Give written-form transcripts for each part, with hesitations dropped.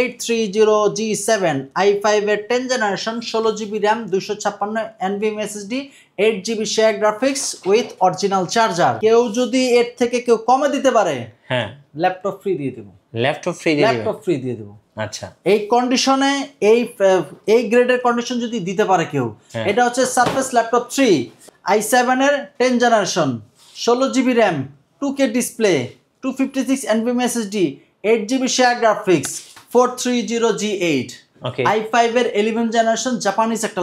830G7 i5 এর 10 generation 16GB RAM 256 NVMe SSD 8GB shared graphics with original charger. কেউ যদি এর থেকে কেউ কমে দিতে পারে, হ্যাঁ, ল্যাপটপ ফ্রি দিয়ে দেব। ল্যাপটপ ফ্রি দিয়ে দেব। আচ্ছা, এই কন্ডিশনে এই গ্রেডের কন্ডিশন যদি দিতে পারে কেউ, এটা হচ্ছে সারফেস ল্যাপটপ 3 i7 এর 10 generation 16GB RAM 2K display 256 NVMe SSD 8GB shared graphics 430G8 i5 এর 11 জেনারেশন জাপানিজ একটা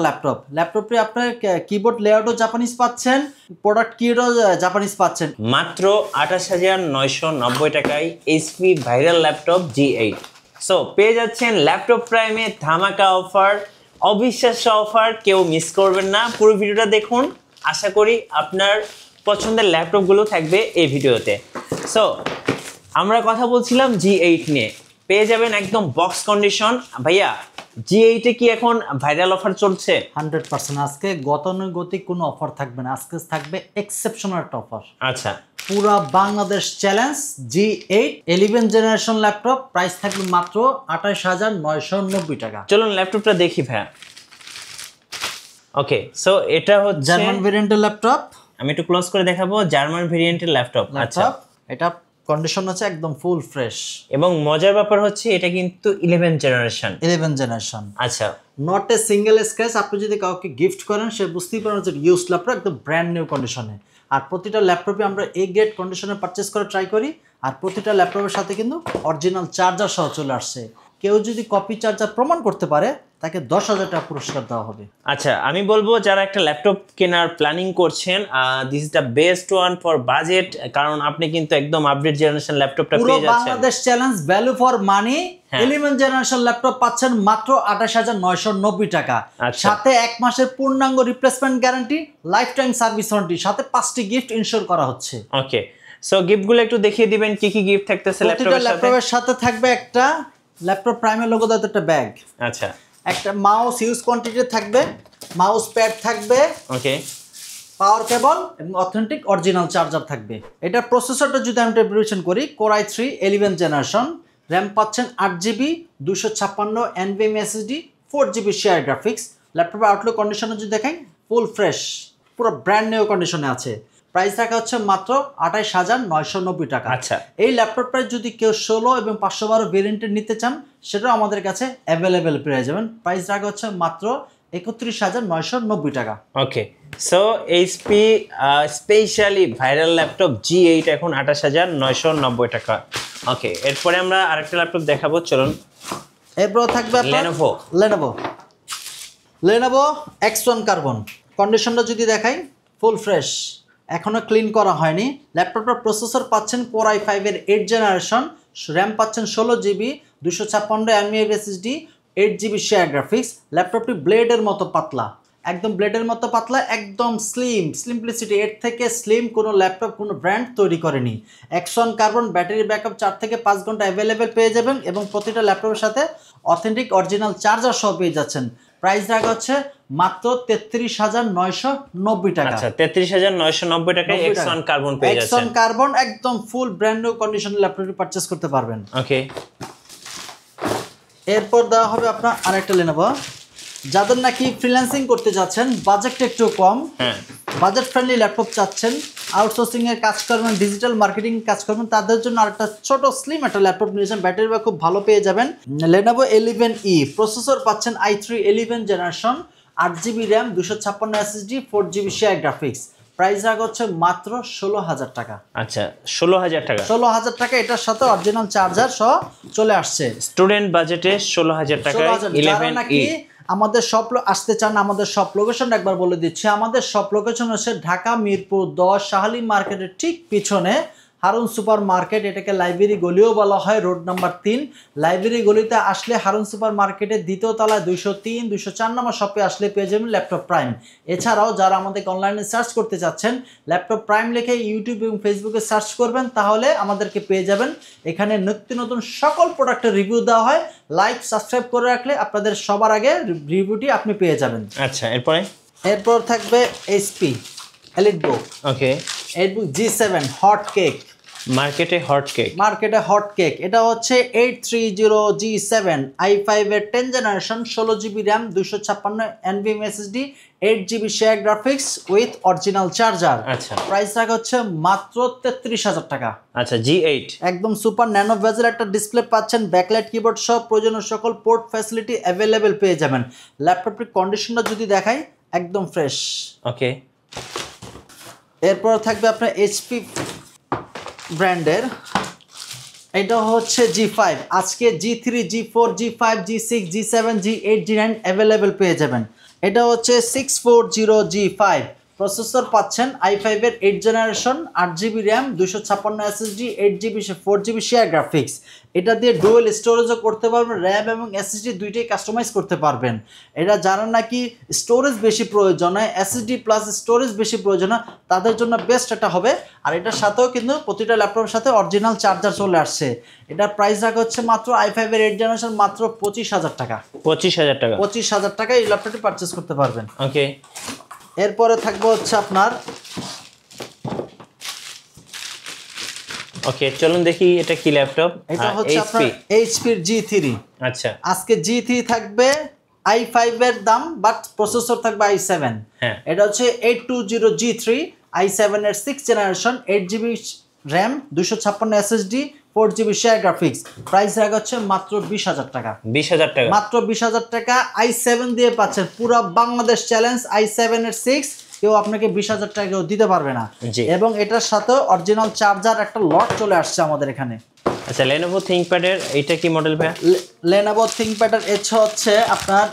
ল্যাপটপে আপনার কিবোর্ড লেআউটও জাপানিজ পাচ্ছেন, প্রোডাক্ট কিটও জাপানিজ পাচ্ছেন। মাত্র 28,990 টাকায় HP viral laptop G8। So পেয়ে যাচ্ছেন ল্যাপটপ প্রাইমে ধামাকা অফার, অবিশ্বাস্য অফার। কেউ মিস করবেন না, পুরো ভিডিওটা দেখুন। আশা করি আপনার পছন্দের ল্যাপটপগুলো থাকবে এই ভিডিওতে। সো আমরা কথা বলছিলাম G8 নিয়ে, পেয়ে যাবেন একদম বক্স কন্ডিশন। ভাইয়া, G8 এ কি এখন ভাইরাল অফার চলছে? 100%। আজকে গতানুগতিক কোনো অফার থাকবে না, আজকে থাকবে এক্সেপশনাল একটা অফার। আচ্ছা, পুরা Bangladesh challenge G8 11 generation laptop, price থাকবে মাত্র 28,990 টাকা। চলুন ল্যাপটপটা দেখি ভাইয়া। ওকে, সো এটা হচ্ছে জার্মান ভেরিয়েন্টের ল্যাপটপ। আমি একটু ক্লোজ করে দেখাবো। জার্মান ভেরিয়েন্টের ল্যাপটপ। আচ্ছা, এটা কন্ডিশন হচ্ছে একদম ফুল ফ্রেশ, এবং মজার ব্যাপার হচ্ছে এটা কিন্তু 11 জেনারেশন। আচ্ছা, নট এ সিঙ্গেল স্ক্র্যাচ। আপনি যদি কাউকে গিফট করেন, সে বুঝতেই পারেন যে ইউজ ল্যাপটপ, একদম ব্র্যান্ড নিউ কন্ডিশনে। আর প্রতিটা ল্যাপটপে আমরা এ গ্রেড কন্ডিশনে পারচেস করে ট্রাই করি। আর প্রতিটা ল্যাপটপের সাথে কিন্তু অরিজিনাল চার্জার সহ চলে আসছে। কেউ যদি কপি চার্জার প্রমাণ করতে পারে, তাকে 10,000 টাকা পুরস্কার দেওয়া হবে। আচ্ছা, আমি বলবো যারা একটা ল্যাপটপ কেনার প্ল্যানিং করছেন, this is the best one for budget, কারণ আপনি কিন্তু একদম আপডেট জেনারেশন ল্যাপটপটা পেয়ে যাচ্ছেন। Bangladesh challenge value for money 11 generation laptop পাচ্ছেন মাত্র 28,990 টাকা। সাথে 1 মাসের পূর্ণাঙ্গ replacement guarantee, life time service warranty, সাথে 5টি গিফট ইনশিওর করা হচ্ছে। ওকে, সো গিফটগুলো একটু দেখিয়ে দিবেন কি কি গিফট থাকতেছে ল্যাপটপের সাথে। থাকবে একটা ল্যাপটপ প্রাইমের লোগো দেওয়া একটা ব্যাগ। আচ্ছা, একটা মাউস হিউজ কোয়ান্টিটি থাকবে, মাউস প্যাড থাকবে, ওকে, পাওয়ার কেবল এবং অথেন্টিক অরিজিনাল চার্জার থাকবে। এটা প্রসেসরটা যদি আমি প্রিপারেশন করি, Core i3 11 জেনারেশন, র্যাম পাচ্ছেন 8GB 256 NVMe SSD 4GB share graphics. ল্যাপটপের আউটলুক কন্ডিশনে যদি দেখেন, ফুল ফ্রেশ, পুরো ব্র্যান্ড নিউ কন্ডিশনে আছে। প্রাইস রাখা হচ্ছে মাত্র 28,990 টাকা। আচ্ছা, এই ল্যাপটপ প্রাইস যদি কেউ 16 এবং 512 ভেরিয়েন্টের নিতে চান, সেটাও আমাদের কাছে অ্যাভেলেবেল পেয়ে যাবেন। প্রাইস রাখা হচ্ছে মাত্র 31,990 টাকা। Okay, so HP specially viral laptop G8 এখন 28,990 টাকা। ওকে, এরপরে আমরা আরেকটা ল্যাপটপ দেখাবো, চলুন। এরপর থাকবে Lenovo X1 কার্বন। কন্ডিশনটা যদি দেখাই, ফুল ফ্রেশ, এখনো ক্লিন করা হয়নি। ল্যাপটপটার প্রসেসর পাচ্ছেন Core i5 এর 8 জেনারেশন, র্যাম পাচ্ছেন 16GB 256 NVMe SSD 8GB shared graphics. ল্যাপটপটি ব্লেডের মতো পাতলা, একদম ব্লেডের মতো পাতলা, একদম সিম্পলিসিটি। এর থেকে স্লিম কোনো ল্যাপটপ কোনো ব্র্যান্ড তৈরি করেনি। X1 কার্বন ব্যাটারি ব্যাকআপ 4 থেকে 5 ঘন্টা অ্যাভেলেবেল পেয়ে যাবেন, এবং প্রতিটা ল্যাপটপের সাথে অথেন্টিক অরিজিনাল চার্জার সহ পেয়ে যাচ্ছেন। প্রাইস রাখা হচ্ছে মাত্র 33,990 টাকা। আচ্ছা, 33,990 টাকায় X1 কার্বন পেয়ে যাচ্ছেন। X1 কার্বন একদম ফুল ব্র্যান্ড নিউ কন্ডিশনের ল্যাপটপটি পারচেজ করতে পারবেন। ওকে, এরপর দেওয়া হবে আপনার আরেকটা Lenovo। যাদের নাকি ফ্রিল্যান্সিং করতে যাচ্ছেন, বাজেটটা একটু কম, বাজেট ফ্রেন্ডলি ল্যাপটপ চাচ্ছেন, আউটসোর্সিং এর কাজ করবেন, ডিজিটাল মার্কেটিং কাজ করবেন, তাদের জন্য আরেকটা ছোট স্লিম একটা ল্যাপটপ নিয়েছেন। ব্যাটারি ব্যাকআপ খুব ভালো পেয়ে যাবেন। Lenovo 11E প্রসেসর পাচ্ছেন i3 11 generation, 8GB RAM 256 SSD 4GB share graphics. Price রাখা হচ্ছে মাত্র 16,000 টাকা। আচ্ছা, 16,000 টাকা। 16,000 টাকা, এটার সাথে অরিজিনাল চার্জার সহ চলে আসছে। স্টুডেন্ট বাজেটে 16,000 টাকা 11E। আমাদের সব আসতে চান, আমাদের সব লোকেশন একবার বলে দিচ্ছি। আমাদের সব লোকেশন হচ্ছে ঢাকা মিরপুর 10 শাহালি মার্কেটের ঠিক পিছনে হারুন সুপার মার্কেট, এটাকে লাইব্রেরি গলিও বলা হয়, রোড নাম্বার 3। লাইব্রেরি গলিতে আসলে হারুন সুপার মার্কেটের দ্বিতীয় তলায় 203, 204 নম্বর শপে আসলে পেয়ে যাবেন ল্যাপটপ প্রাইম। এছাড়াও যারা আমাদেরকে অনলাইনে সার্চ করতে চাচ্ছেন, ল্যাপটপ প্রাইম লিখে ইউটিউব এবং ফেসবুকে সার্চ করবেন, তাহলে আমাদেরকে পেয়ে যাবেন। এখানে নিত্য নতুন সকল প্রোডাক্টের রিভিউ দেওয়া হয়। লাইক সাবস্ক্রাইব করে রাখলে আপনাদের সবার আগে রিভিউটি আপনি পেয়ে যাবেন। আচ্ছা, এরপর থাকবে HP EliteBook। ওকে, EliteBook G7 হট কেক, মার্কেটে হট কেক। মার্কেটে হট কেক, এটা হচ্ছে 830G7 i5 এর 10 generation, 16GB RAM, 256 NVMe SSD, 8GB shared graphics with original charger. আচ্ছা, প্রাইস রাখা হচ্ছে মাত্র 33,000 টাকা। আচ্ছা G8 একদম সুপার ন্যানো ভেজেল একটা ডিসপ্লে পাচ্ছেন, ব্যাকলাইট কিবোর্ড সহ প্রয়োজনীয় সকল পোর্ট ফ্যাসিলিটি অ্যাভেলেবেল পেয়ে যাবেন। ল্যাপটপটির কন্ডিশনটা যদি দেখাই একদম ফ্রেশ। ওকে, এরপর থাকবে আপনার HP ব্র্যান্ডের, এটা হচ্ছে G5, আজকে G3, G4, G5, G6, G7, G8, G9 available পেয়ে যাবেন। এটা হচ্ছে 640G5, প্রসেসর পাচ্ছেন i5 এর 8 generation, 8GB RAM, 256 SSD, 8GB 4GB share graphics. এটা দিয়ে ডুয়েল স্টোরেজও করতে পারবেন, র্যাম এবং SSD দুইটাই কাস্টমাইজ করতে পারবেন। এটা যারা নাকি স্টোরেজ বেশি প্রয়োজন হয়, SSD প্লাস স্টোরেজ বেশি প্রয়োজন হয়, তাদের জন্য বেস্ট এটা হবে। আর এটার সাথেও কিন্তু প্রতিটা ল্যাপটপের সাথে অরিজিনাল চার্জার চলে আসছে। এটার প্রাইস রাখা হচ্ছে মাত্র i5 এর 8 জেনারেশন মাত্র 25,000 টাকা। 25,000 টাকা। 25,000 টাকা এই ল্যাপটপটি পারচেস করতে পারবেন। ওকে, এরপরে থাকবে হচ্ছে আপনার, ওকে চলুন দেখি এটা কি ল্যাপটপ। এটা হচ্ছে আপনার HP এর G3। আচ্ছা, আজকে G3 থাকবে i5 এর দাম, বাট প্রসেসর থাকবে i7। হ্যাঁ, এটা হচ্ছে 820G3 i7 এর 6 generation, 8GB RAM, 256 SSD, 4GB share graphics. Price রাখা হচ্ছে মাত্র 20,000 টাকা। 20,000 টাকা। মাত্র 20,000 টাকা i7 দিয়ে পাচ্ছেন। পুরো বাংলাদেশ চ্যালেঞ্জ, i7 এর 6 কেউ আপনাকে 20,000 টাকা কেউ দিতে পারবে না। এবং এটার সাথে অরিজিনাল চার্জার একটা লট চলে আসছে আমাদের এখানে। আচ্ছা, Lenovo ThinkPad এর এটা কি মডেল ভাই? Lenovo ThinkPad এর হচ্ছে আপনার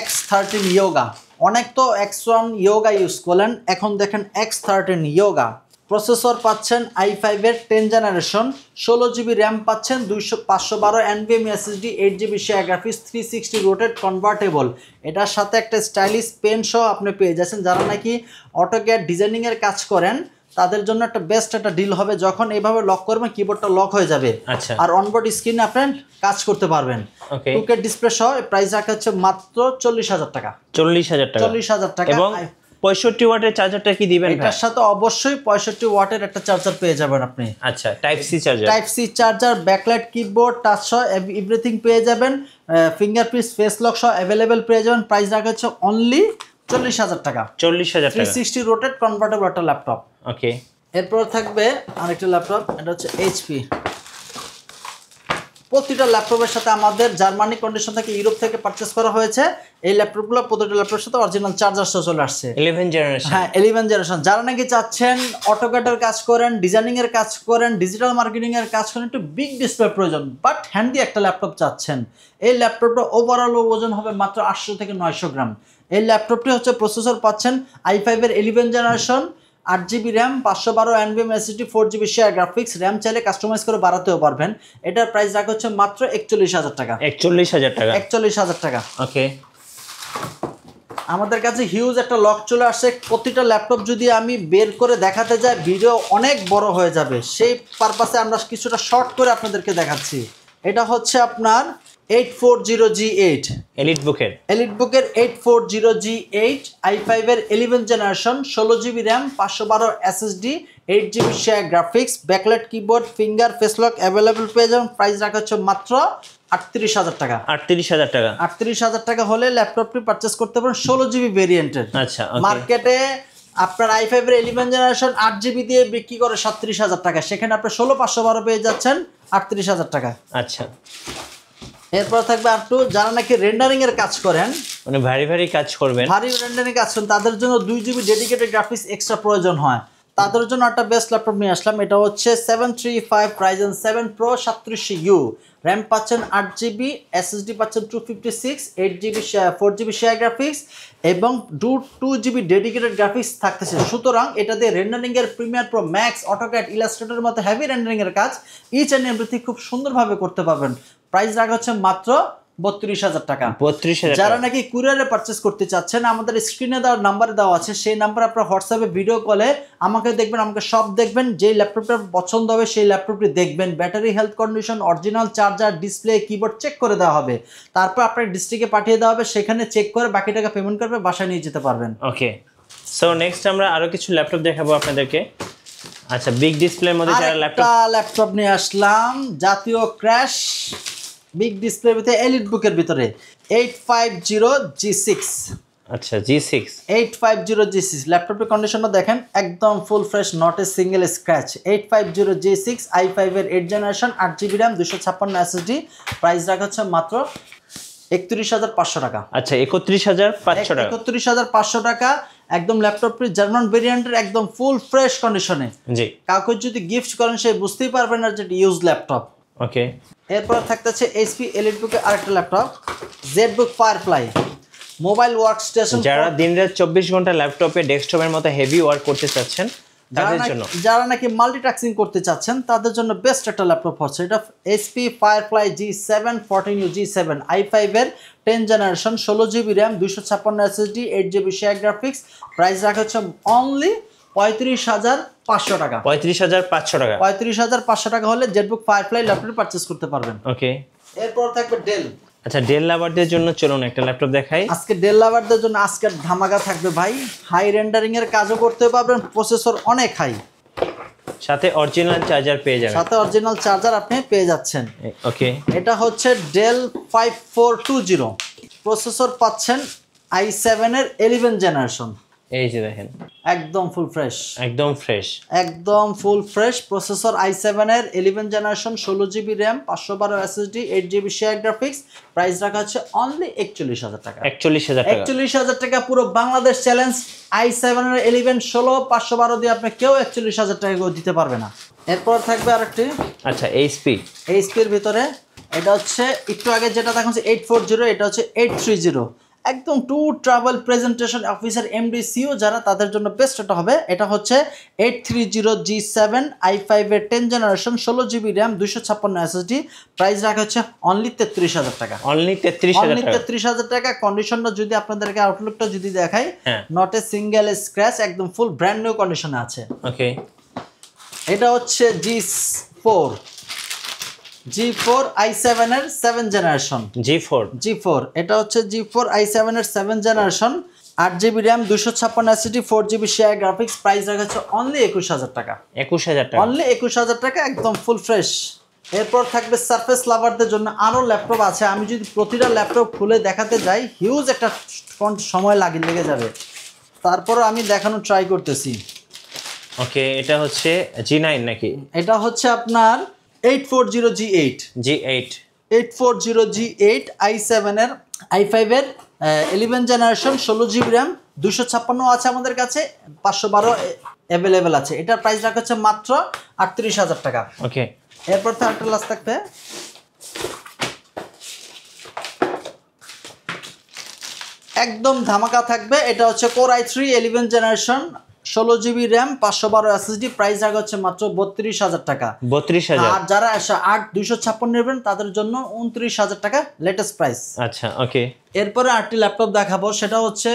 X13 Yoga। অনেক তো X1 Yoga ইউজ করলেন, এখন দেখেন X13 Yoga। প্রসেসর পাচ্ছেন i5 এর 10 জেনারেশন, 16GB র্যাম পাচ্ছেন, 512 NVMe SSD, 8GB shared graphics, 360 rotate convertible. এটার সাথে একটা স্টাইলিশ পেন সহ আপনি পেয়ে যাচ্ছেন। যারা নাকি অটোক্যাড ডিজাইনিং এর কাজ করেন তাদের জন্য একটা বেস্ট একটা ডিল হবে। যখন এইভাবে লক করবেন কিবোর্ডটা লক হয়ে যাবে। আচ্ছা, আর অনবোর্ড স্ক্রিনে আপনি কাজ করতে পারবেন। ওকে, 2K ডিসপ্লে সহ প্রাইস রাখা হচ্ছে মাত্র 40,000 টাকা। 40,000 টাকা। 40,000 টাকা। এবং 65 ওয়াটের চার্জারটা কি দিবেন ভাই? এটার সাথে অবশ্যই 65 ওয়াটের একটা চার্জার পেয়ে যাবেন আপনি। আচ্ছা, type C charger. Type C charger, backlight keyboard, touch সহ এভরিথিং পেয়ে যাবেন। ফিঙ্গারপ্রিন্ট ফেস লক সহ অ্যাভেলেবেল পেয়ে যাবেন। প্রাইস রাখা হচ্ছে অনলি 40,000 টাকা। 40,000 টাকা। 360 রোটেট কনভার্টেবল একটা ল্যাপটপ। ওকে, এরপর থাকবে আরেকটা ল্যাপটপ, এটা হচ্ছে HP। প্রতিটা ল্যাপটপের সাথে আমাদের জার্মানি কন্ডিশন থেকে, ইউরোপ থেকে পারচেস করা হয়েছে। এই ল্যাপটপগুলো প্রতিটা ল্যাপটপের সাথে অরিজিনাল চার্জার সহ চলে আসছে। 11 জেনারেশন। হ্যাঁ, 11 জেনারেশন। যারা নাকি চাচ্ছেন অটোক্যাডের কাজ করেন, ডিজাইনিং এর কাজ করেন, ডিজিটাল মার্কেটিং এর কাজ করেন, একটু বিগ ডিসপ্লে প্রয়োজন, বাট হ্যান্ডি একটা ল্যাপটপ চাচ্ছেন, এই ল্যাপটপটা ওভারঅল ওজন হবে মাত্র 800 থেকে 900 গ্রাম। এই ল্যাপটপটি হচ্ছে প্রসেসর পাচ্ছেন i5 এর 11 generation, 8GB RAM, 512 NVMe SSD, 4GB share graphics. RAM চাইলে কাস্টমাইজ করে বাড়াতেও পারবেন। এটার প্রাইস রাখা হচ্ছে মাত্র 41,000 টাকা। 41,000 টাকা। 41,000 টাকা। ওকে, আমাদের কাছে হিউজ একটা লক চলে আসছে। প্রতিটা ল্যাপটপ যদি আমি বের করে দেখাতে যাই ভিডিও অনেক বড় হয়ে যাবে, সেই পারপাসে আমরা কিছুটা শর্ট করে আপনাদেরকে দেখাচ্ছি। এটা হচ্ছে আপনার 840G8 এলিটবুকের 840G8 i5 এর 11 generation, 16GB RAM, 512 SSD, 8GB shared graphics, backlight keyboard, finger face lock available পেয়ে যাবেন। প্রাইস রাখা হচ্ছে মাত্র 38,000 টাকা। 38,000 টাকা। 38,000 টাকা হলে ল্যাপটপটি পারচেস করতে পারেন 16GB ভেরিয়েন্টের। আচ্ছা, মার্কেটে আপনার i5 এর 11 জেনারেশন 8GB দিয়ে বিক্রি করে 37,000 টাকা, সেখানে আপনি 16,512 পেয়ে যাচ্ছেন 38,000 টাকা। আচ্ছা, এরপর থাকবে আর টু, যারা নাকি রেন্ডারিং এর কাজ করেন, মানে ভারী ভারী কাজ করবেন, ভারী রেন্ডারিং কাজ করেন, তাদের জন্য 2GB ডেডিকেটেড গ্রাফিক্স এক্সট্রা প্রয়োজন হয়। তাদের জন্য একটা বেস্ট ল্যাপটপ নিয়ে আসলাম। এটা হচ্ছে 735 Ryzen 7 Pro 3700U। র্যাম পাচ্ছেন 8GB, SSD পাচ্ছেন 256, 8GB 4GB শেয়ার গ্রাফিক্স এবং 2GB ডেডিকেটেড গ্রাফিক্স থাকতেছে। সুতরাং এটা দিয়ে রেন্ডারিং এর প্রিমিয়ার প্রো ম্যাক্স, অটোক্যাড, ইলাস্ট্রেটরের মতো হেভি রেন্ডারিং এর কাজ ইচ অ্যান্ড এভরিথিং খুব সুন্দরভাবে করতে পারবেন। প্রাইস রাখা হচ্ছে মাত্র 32,000 টাকা। 32,000। যারা নাকি কুরিয়ারে পারচেস করতে চাচ্ছেন, আমাদের স্ক্রিনে দেওয়ার নাম্বারে দেওয়া আছে, সেই নাম্বারে আপনার হোয়াটসঅ্যাপে ভিডিও কলে আমাকে দেখবেন, আমাকে সব দেখবেন, যেই ল্যাপটপটা পছন্দ হবে সেই ল্যাপটপটি দেখবেন, battery health condition, original charger, display, keyboard check করে দেওয়া হবে। তারপর আপনার ডিস্ট্রিক্টে পাঠিয়ে দেওয়া হবে, সেখানে চেক করে বাকি টাকা পেমেন্ট করবে, বাসায় নিয়ে যেতে পারবেন। ওকে, সো নেক্সট আমরা আরো কিছু ল্যাপটপ দেখাবো আপনাদেরকে। আচ্ছা বিগ ডিসপ্লের মধ্যে যারা ল্যাপটপ ল্যাপটপ নিয়ে আসলাম জাতীয় ক্র্যাশ বিগ ডিসপ্লের ভিতরে এলিট বুকের ভিতরে 850G6 আচ্ছা G6 850G6 ল্যাপটপের কন্ডিশনটা দেখেন একদম full fresh not a single scratch 850G6 i5 এর 8 generation 8GB RAM 256 SSD price রাখা হচ্ছে মাত্র 31,500 টাকা। আচ্ছা 31,500 টাকা 31,500 টাকা একদম ল্যাপটপটি জার্মান ভেরিয়েন্টের একদম ফুল ফ্রেশ কন্ডিশনে। জি কাউকে যদি গিফট করেন সে বুঝতেই পারবে না যে ইউজ ল্যাপটপ। ওকে এরপর থাকতেছে এইচপি এলিটবুকের আরেকটা laptop ZBook firefly mobile work station. যারা দিনরাত 24 ঘন্টা ল্যাপটপে ডেস্কটপের মতো হেভি ওয়ার্ক করতে চাচ্ছেন তাদের জন্য, যারা নাকি মাল্টিটাস্কিং করতে চাচ্ছেন তাদের জন্য বেস্ট একটা ল্যাপটপ হচ্ছে এটা HP firefly G7 14U G7 i5 এর 10 generation 16GB RAM 256 SSD 8GB shared graphics price রাখা হচ্ছে অনলি 35,500 টাকা। 35,500 টাকা 35,500 টাকা হলে জেডবুক ফায়ারফ্লাই ল্যাপটপ পারচেজ করতে পারবেন। ওকে এরপর থাকবে ডেল। আচ্ছা ডেল লাভারদের জন্য চলুন একটা ল্যাপটপ দেখাই। আজকে ডেল লাভারদের জন্য আজকের ধামাকা থাকবে ভাই, হাই রেন্ডারিং এর কাজও করতে পারবেন, প্রসেসর অনেক হাই, সাথে অরিজিনাল চার্জার পেয়ে যাবেন। সাথে অরিজিনাল চার্জার আপনি পেয়ে যাচ্ছেন। ওকে এটা হচ্ছে ডেল 5420 প্রসেসর পাচ্ছেন i7 এর 11 জেনারেশন। এই যে দেখেন একদম ফুল ফ্রেশ, একদম ফ্রেশ, একদম ফুল ফ্রেশ প্রসেসর i7 এর 11 generation 16GB RAM 512 SSD 8GB shared graphics price রাখা হচ্ছে অনলি 41,000 টাকা। 41,000 টাকা 41,000 টাকা পুরো বাংলাদেশ চ্যালেঞ্জ। i7 এর 11 16 512 দিয়ে আপনি কেউ 41,000 টাকা দিতে পারবে না। এরপর থাকবে আরেকটি আচ্ছা এইচপি এর ভিতরে এটা হচ্ছে একটু আগে যেটা দেখাচ্ছে 840 এটা হচ্ছে 830 একদম টু ট্রাভেল প্রেজেন্টেশন অফিসার এমডিসিও যারা তাদের জন্য বেস্ট এটা হবে। এটা হচ্ছে 830G7 i5 এর 10 generation 16GB RAM 256 SSD price রাখা হচ্ছে অনলি 33,000 টাকা। অনলি 33,000 টাকা। কন্ডিশনটা যদি আপনাদেরকে আউটলুকটা যদি দেখাই নট এ সিঙ্গেল স্ক্র্যাচ একদম ফুল ব্র্যান্ড নিউ কন্ডিশনে আছে। ওকে এটা হচ্ছে G4 i7 এর 7 জেনারেশন G4 এটা হচ্ছে G4 i7 এর 7 generation 8GB RAM 256 SSD 4GB share graphics price রাখা হচ্ছে অনলি 21,000 টাকা। 21,000 টাকা অনলি 21,000 টাকা একদম ফুল ফ্রেশ। এরপর থাকবে সারফেস লাভারদের জন্য আরো ল্যাপটপ আছে। আমি যদি প্রতিটা ল্যাপটপ খুলে দেখাতে যাই হিউজ একটা সময় লেগে যাবে, তারপরও আমি দেখানোর ট্রাই করতেছি। ওকে এটা হচ্ছে G9 নাকি? এটা হচ্ছে আপনার 840G8 840G8 i7 এর i5 এর 11 জেনারেশন 16GB RAM 256 আছে আমাদের কাছে 512 অ্যাভেলেবেল আছে। এটার প্রাইস রাখা হচ্ছে মাত্র 38,000 টাকা। ওকে এরপর তো একটা লাস্ট থাকবে একদম ধামাকা থাকবে। এটা হচ্ছে Core i3 11 generation 16GB RAM 512 SSD price রাখা হচ্ছে মাত্র 32,000 টাকা। 32,000 আর যারা 256 নেবেন তাদের জন্য 29,000 টাকা লেটেস্ট প্রাইস। আচ্ছা ওকে এরপরে আরেকটি ল্যাপটপ দেখাবো সেটা হচ্ছে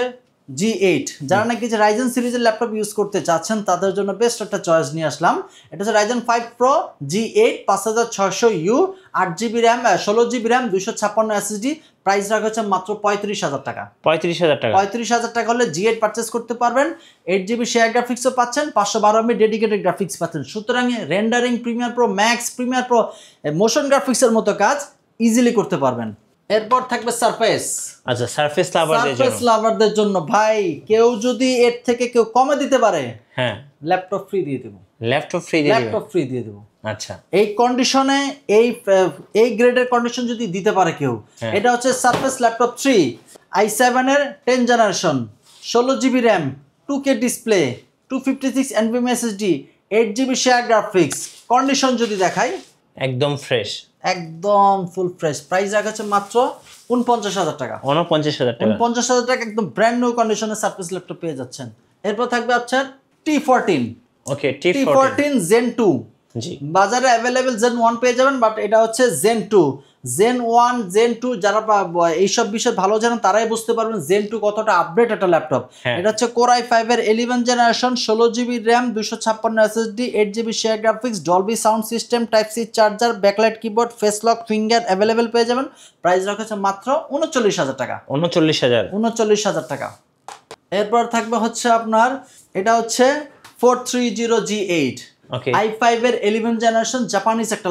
G8 যারা নাকি যে Ryzen সিরিজের ল্যাপটপ ইউজ করতে চাচ্ছেন তাদের জন্য বেস্ট একটা চয়েস নিয়ে আসলাম। এটা হচ্ছে Ryzen 5 Pro G8 5600U 8GB RAM 16GB RAM 256 SSD price রাখা হচ্ছে মাত্র 35,000 টাকা। 35,000 টাকা হলে G8 পারচেস করতে পারবেন। 8GB শেয়ার গ্রাফিক্সও পাচ্ছেন, 512 MB ডেডিকেটেড গ্রাফিক্স পাচ্ছেন। সুতরাং rendering Premiere Pro max Premiere Pro motion গ্রাফিক্সের মতো কাজ ইজিলি করতে পারবেন। এরপর থাকবে সারফেস। আচ্ছা সারফেস লাভারদের জন্য ভাই কেউ যদি এর থেকে কেউ কমে দিতে পারে হ্যাঁ ল্যাপটপ ফ্রি দিয়ে দেব। ল্যাপটপ ফ্রি দিয়ে দেব। আচ্ছা এই কন্ডিশনে এই গ্রেডের কন্ডিশন যদি দিতে পারে কেউ, এটা হচ্ছে সারফেস ল্যাপটপ 3 i7 এর 10 generation 16GB RAM 2K display 256 NVMe SSD 8GB shared graphics condition যদি দেখাই একদম ফ্রেশ, একদম ফুল ফ্রেশ। প্রাইস রাখা আছে মাত্র 49,000 টাকা। 49,000 টাকা একদম ব্র্যান্ড নিউ কন্ডিশনে সারফেস ল্যাপটপ পেয়ে যাচ্ছেন। এরপর থাকবে আপনার T14। ওকে T14 Zen 2 জি বাজারে অ্যাভেলেবেল Zen 1 পেয়ে যাবেন, বাট এটা হচ্ছে Zen 2 Zen 2 যারা এইসব বিষয় ভালো জানেন তারাই বুঝতে পারবেন Zen 2 কতটা আপডেট একটা ল্যাপটপ। এটা হচ্ছে Core i5 এর 11 generation 16GB RAM 256 SSD 8GB shared graphics Dolby sound system type C charger backlight keyboard face lock finger available পেয়ে যাবেন। প্রাইস রাখা হচ্ছে মাত্র 39,000 টাকা। 39,000 টাকা। এরপর থাকবে হচ্ছে আপনার এটা হচ্ছে 430G8 ওকে i5 এর 11 জেনারেশন জাপানিজ একটা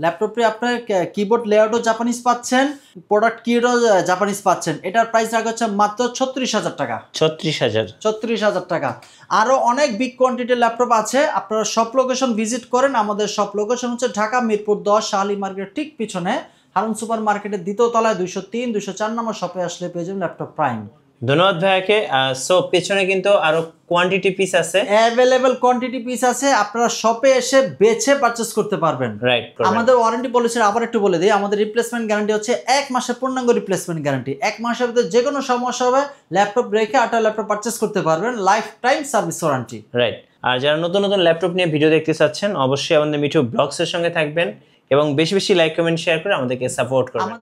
ল্যাপটপে আপনার কিবোর্ড লেআউটও জাপানিজ পাচ্ছেন, প্রোডাক্ট কিটও জাপানিজ পাচ্ছেন। এটার প্রাইস রাখা হচ্ছে মাত্র 36,000 টাকা। 36,000 36,000 টাকা। আরো অনেক বিগ কোয়ান্টিটির ল্যাপটপ আছে, আপনারা সব লোকেশন ভিজিট করেন। আমাদের সব লোকেশন হচ্ছে ঢাকা মিরপুর 10 শাহালি মার্কেটের ঠিক পিছনে হারুন সুপার মার্কেটের দ্বিতীয় তলায় 203 204 নম্বর শপে আসলে পেয়ে যাবেন ল্যাপটপ প্রাইম। ধন্যবাদ ভাইয়াকে। সো পেছনে কিন্তু আরো কোয়ান্টিটি পিস আছে, অ্যাভেলেবল কোয়ান্টিটি পিস আছে, আপনারা শপে এসে বেছে পারচেজ করতে পারবেন। রাইট। আমাদের ওয়ারেন্টি পলিসি আবার একটু বলে দিই, আমাদের রিপ্লেসমেন্ট গ্যারান্টি হচ্ছে 1 মাসের পূর্ণাঙ্গ রিপ্লেসমেন্ট গ্যারান্টি। 1 মাসের ভিতরে যে কোনো সমস্যা হবে ল্যাপটপ রেখে আটা ল্যাপটপ পারচেজ করতে পারবেন, lifetime service warranty. Right. আর যারা নতুন নতুন ল্যাপটপ নিয়ে ভিডিও দেখতে চাচ্ছেন অবশ্যই আমাদের মিঠু ব্লগসের সঙ্গে থাকবেন এবং বেশি বেশি লাইক কমেন্ট শেয়ার করে আমাদেরকে সাপোর্ট করবেন।